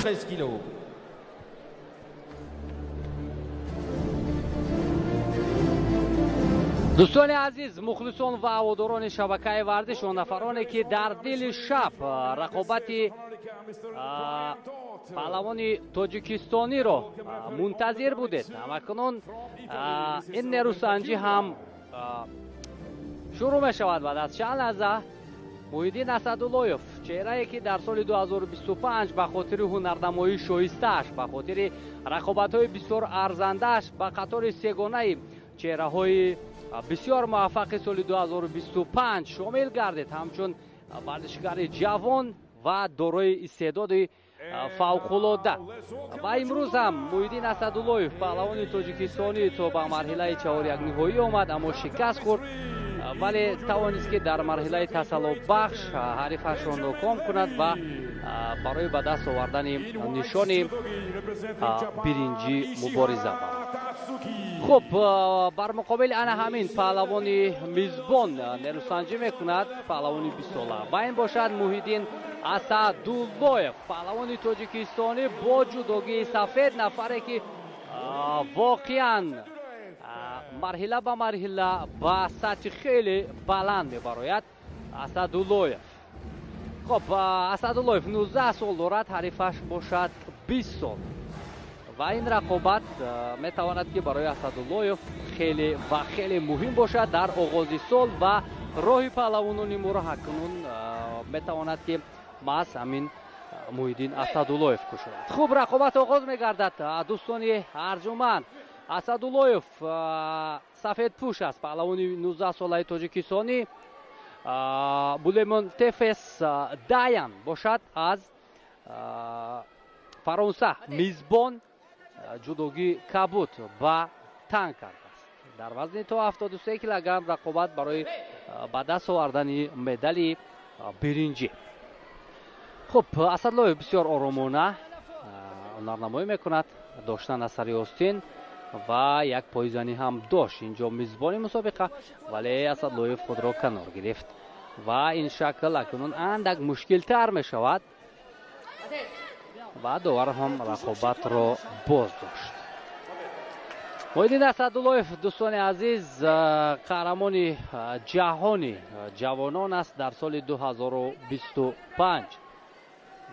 13 کیلو. دوستان عزیز، مخلصان و هواداران شبکه ورزش و نفرانی که در دل شب رقابت پهلوان تاجیکستانی را منتظر بودید، همکنون این نیروسنجی هم شروع می شود. بعد از چند لحظه محیدین اسداللهیف، چهره‌ای که در سال 2025 به خاطر هنرنمایی شایسته‌اش، به خاطر رقابت‌های بسیار ارزنده‌اش به قطار سگانه چهره‌های بسیار موفق سال 2025 شامل گردید، همچون ورزشکار جوان و دارای استعداد فوق‌العاده. و امروز هم محیدین اسداللهیف پهلوان تاجیکستانی تا به مرحله چهار یک نهایی آمد، اما شکست خورد، ولی توانست که در مرحله تسلی بخش حریفش را ناکام کند و برای به دست آوردن نشان برنجی مبارزه. خب بر مقابل آن همین پهلوان میزبان نیروسنجی میکند پهلوان 20 ساله و این باشد محیدین اسداللهیف، پهلوان تاجیکستانی با جودوگی سفید، نفری که واقعا مرحله به مرحله با سطح خیلی بلند میبراید. اسداللهیف، خب اسداللهیف 19 سال دارد، حریفش باشد 20 سال و این رقابت میتواند که برای اسداللهیف خیلی و خیلی مهم باشد در آغاز سال و راه پهلوانان ما را کنون میتواند که از همین محیدین اسداللهیف کشد. خوب رقابت آغاز میگردد دوستان ارجمند. اسداللهیف سفید پوش است، پهلوان 19 ساله تاجیکستانی. بولمون تفس دایان باشد از فرانسه، میزبان جودوگی کبوت و تنگ کرده است. در وزن تا 73 کیلوگرم رقابت برای به دست آوردن مدال برنجی. خب اسداللهیف بسیار آرامانه هنرنمایی میکند، داشتن اثری آستین و یک پایزنی هم داشت اینجا میزبانی مسابقه، ولی اسداللهیف خود را کنار گرفت و این شکل اکنون اندک مشکل تر می شود و داور هم رقابت را باز داشت. محیدین اسداللهیف دوستان عزیز قهرمان جهانی جوانان است در سال 2025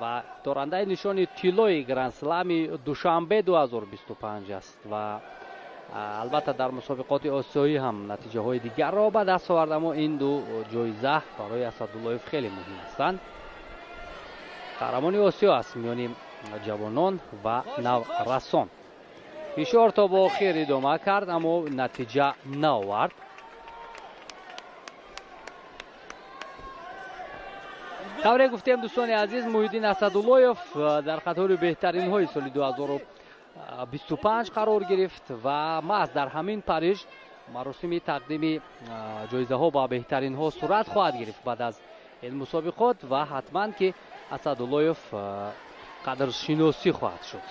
و دارنده نشان طلای گرند اسلم دوشنبه 2025 است و البته در مسابقات آسیایی هم نتیجه های دیگر را به دست آورد، اما این دو جایزه برای اسداللهیف خیلی مهم هستند. قهرمان آسیا است میان جوانان و نورسان. فشار تا با آخر ادامه کرد اما نتیجه نآورد. طوری گفتیم دوستان عزیز، محیدین اسداللهیف در قطار بهترین های سال 2025 قرار گرفت و محض در همین پاریژ مراسم تقدیم جایزه ها با بهترین ها صورت خواهد گرفت بعد از این مسابقات و حتما که اسداللهیف قدر شناسی خواهد شد.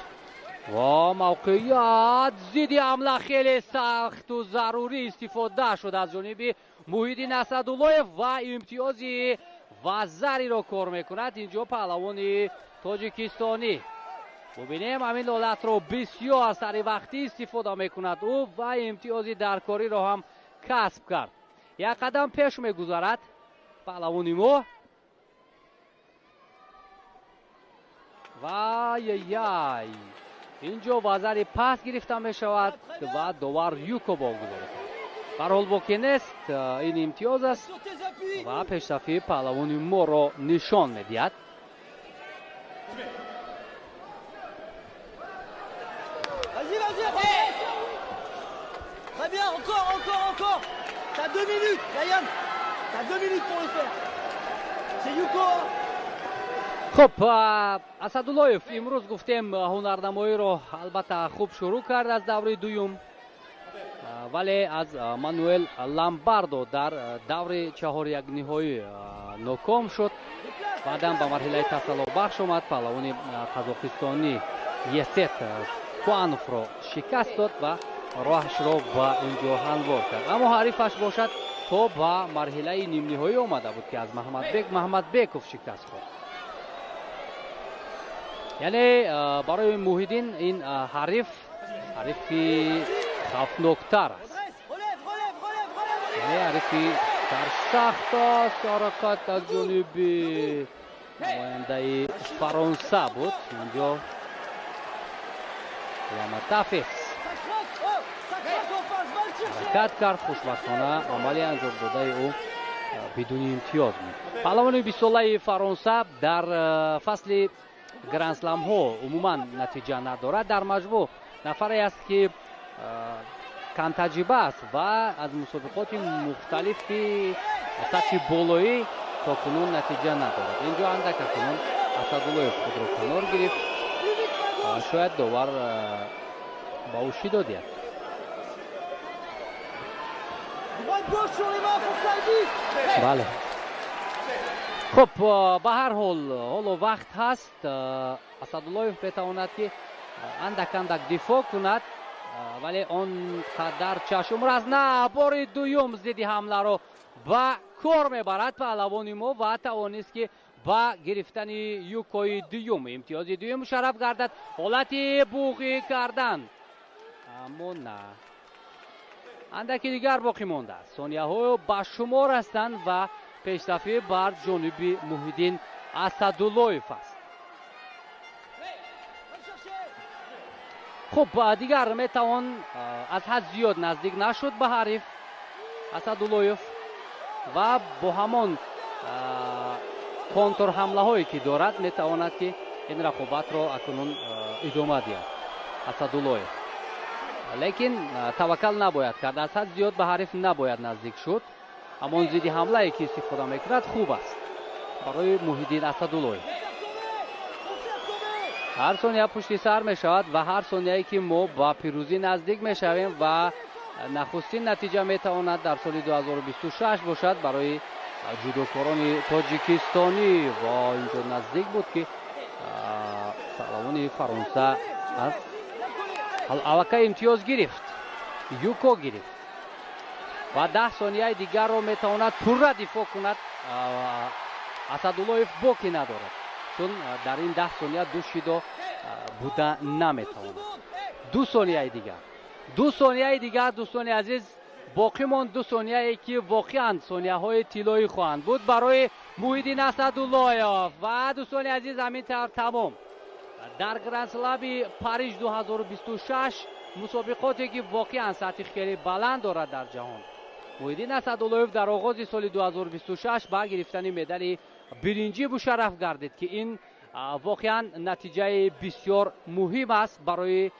و موقعیت ضد حمله خیلی سخت و ضروری استفاده شد از جانب محیدین اسداللهیف و امتیازی و زری را کار میکند اینجا پهلوان تاجیکستانی. ببینیم همین حالت را بسیار سری وقتی استفاده میکند او و امتیازی درکاری را هم کسب کرد. یک قدم پیش میگذارد پهلوان ما و یای اینجا وزری پس گرفته می شود و داور یوکو باگذارد. در حال باقی نیست، این امتیاز است و پیشرفتی پهلوان ما را نشان میدهد. Très bien, encore. T'as 2 minutes, Ryan. T'as 2 minutes pour le faire. C'est Yuko. خب اسداللهیف امروز گفتیم هنرنمایی را البته خوب شروع کرد از دوره دوم، ولی از مانوئل لامباردو در دوره چهار یک نهایی ناکام شد. بعدم به مرحله تسلی بخش آمد، پهلوان قزاقستانی یست کوانوف را شکست داد و راهش را به اینجا هموار کرد. اما حریفش باشد تا به مرحله نیم نهایی آمده بود که از محمد بیکوف شکست خورد. یعنی برای موحدین این حریفی خفناکتر است. Relève, relève, relève, relève. یعنی حریفی سرسخت است. حرکت از جانب نماینده فرانسه بود اینجا. محمد Ça croque, oh, ça croque en face, va le chercher. حرکت کرد. خوشبختانه عملی انجام داده او بدون امتیاز بود. پهلوان 20 ساله فرانسه در فصل گرندسلم ها عموما نتیجه ندارد. در مجموع نفری است که کم تجربه است و از مسابقات مختلفی سطح بالایی تا کنون نتیجه ندارد. اینجا اندک کنون اسدالله خود را کنار گرفت. شاید داور با او شی دادید. Droite gauche sur les mains pour Salvi. بله. خب به هر حال حالا وقت هست اسدالله بتواند که اندک دفاع کند ولی آن قدر چشم راست نه. بار دوم ضد حمله رو با کار میبرد پهلوان ما و توانست که با گرفتن یوکای دوم امتیاز دوم مشرف گردد. حالت بوغی کردن اما نه. اندکی دیگر باقی مانده است. ثانیه های با شمار هستند و پیشرفت بر جانب موحدین اسدالله است. خب دیگر میتوان از حد زیاد نزدیک نشد به حریف اسدالله و با همان کنتر حمله هایی که دارد میتواند که این رقابت را اکنون ادامه دهد اسدالله. لیکن توکل نباید کرد. از حد زیاد به حریف نباید نزدیک شد. اما ضد حمله که استفاده میکند خوب است برای موحدین اسدالله. هر ثانیه پشت سر می شود و هر ثانیه که ما با پیروزی نزدیک می شویم و نخستین نتیجه می تواند در سال 2026 باشد برای جودوکاران تاجیکستانی و اینجا نزدیک بود که پهلوان فرانسه از الوکه امتیاز گرفت. یوکو گرفت و 10 ثانیه دیگر رو می تواند پورا دفاع کند. اسدالله باکی ندارد چون در این 10 ثانیه دو شیدا بوده نمیتواند. 2 ثانیه دیگر 2 ثانیه دیگر دوستان عزیز باقی ماند. 2 ثانیه که واقعا ثانیه های طلایی خواهند بود برای موحدین اسدالله و دوستان عزیز همین طور تمام در گرندسلم پاریس 2026 مسابقاتی که واقعا سطح خیلی بلند دارد در جهان. موحدین اسدالله در آغاز سال 2026 با گرفتن مدال برنجی مشرف گردید که این واقعا نتیجه بسیار مهم است برای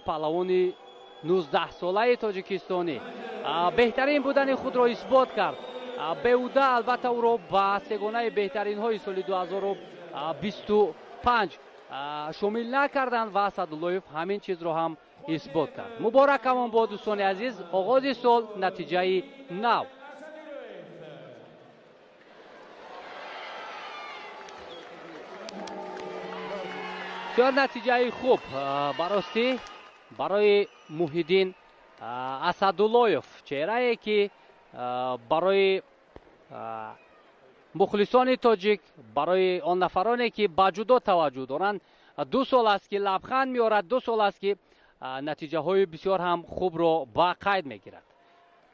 پهلوان 19 ساله تاجیکستانی. بهترین بودن خود را اثبات کرد. بهوده البته او را با سگانه بهترین های سال 2025 شامل نکردند و اسدالله همین چیز را هم اثبات کرد. مبارک هم با دوستان عزیز آغاز سال نتیجه نو. بسیار نتیجه خوب براستی برای موحدین اسدالله. چهره که برای مخلصان تاجیک، برای آن نفرانی که با جدا توجه دارند 2 سال است که لبخند میارد. 2 سال است که نتیجه های بسیار هم خوب را با قید میگیرد.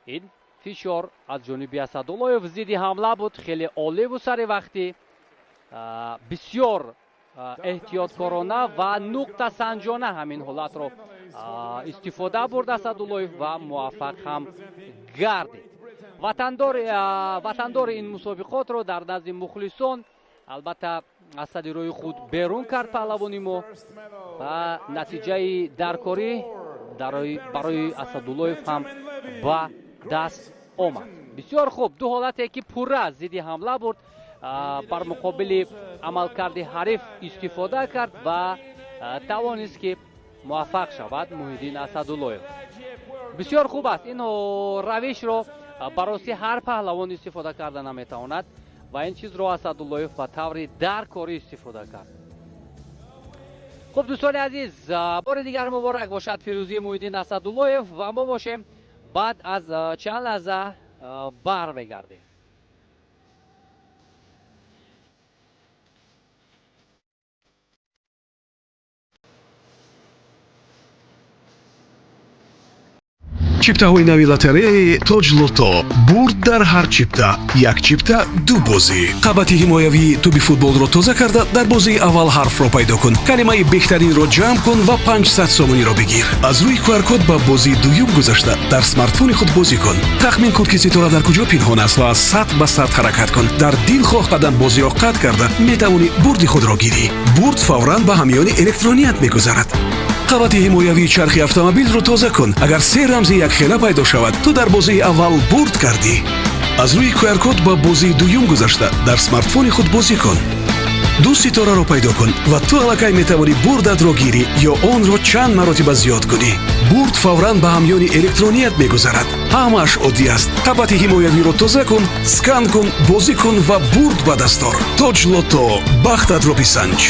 این فشار از جانب اسدالله ضد حمله بود. خیلی عالی بود. سر وقتی بسیار احتیاطکارانه و نقطه سنجانه همین حالت را استفاده برد اسدالله و موفق هم گردید. وطندار این مسابقات را در نزد مخلصان البته از صدر خود بیرون کرد پهلوانی ما و نتیجه درکاری برای اسدالله هم با دست آمد. بسیار خوب. 2 حالتی که پورا ضد حمله برد بر مقابل عملکرد حریف استفاده کرد و توانست که موفق شود موحدین اسدالله. بسیار خوب است. این روش را برای هر پهلوان استفاده کرده نمیتواند و این چیز را اسدالله به طور درکاری استفاده کرد. خب دوستان عزیز بار دیگر مبارک باشد پیروزی موحدین اسدالله و ما باشیم بعد از چند لحظه برمیگردیم. чиптаҳои нави лотереяи тоҷ лото. Бурд дар ҳар чипта. Як чипта ду бозӣ. қабати ҳимоявии туби футболро тоза карда дар бозии аввал ҳарфро пайдо кун. Калимаи беҳтаринро ҷамъ кун ва 500 сомониро бигир. Аз рӯи QR-код ба бозии дуюм гузашта дар смартфони худ бозӣ кун. тахмин кун ки ситора дар куҷо пинҳон аст ва сатҳ ба сатҳ ҳаракат кун. дар дилхоҳ қадам бозиро қатъ карда метавонӣ бурди худро гирӣ. Бурд фавран ба ҳамёни электроният мегузарад. қабати ҳимоявии чархи автомобилро тоза кун. агар се рамзи якхела пайдо шавад, ту дар бозии аввал бурд кардӣ. аз рӯи QR-код ба бозии дуюм гузашта дар смартфони худ бозӣ кун. ду ситораро пайдо кун ва ту аллакай метавонӣ бурдатро гирӣ ё онро чанд маротиба зиёд кунӣ. бурд фавран ба ҳамёни электроният мегузарад. ҳамааш оддӣ аст. қабати ҳимоявиро тоза кун, скан кун, бозӣ кун ва бурд ба дастор. тоҷ лото, бахтатро бисанҷ.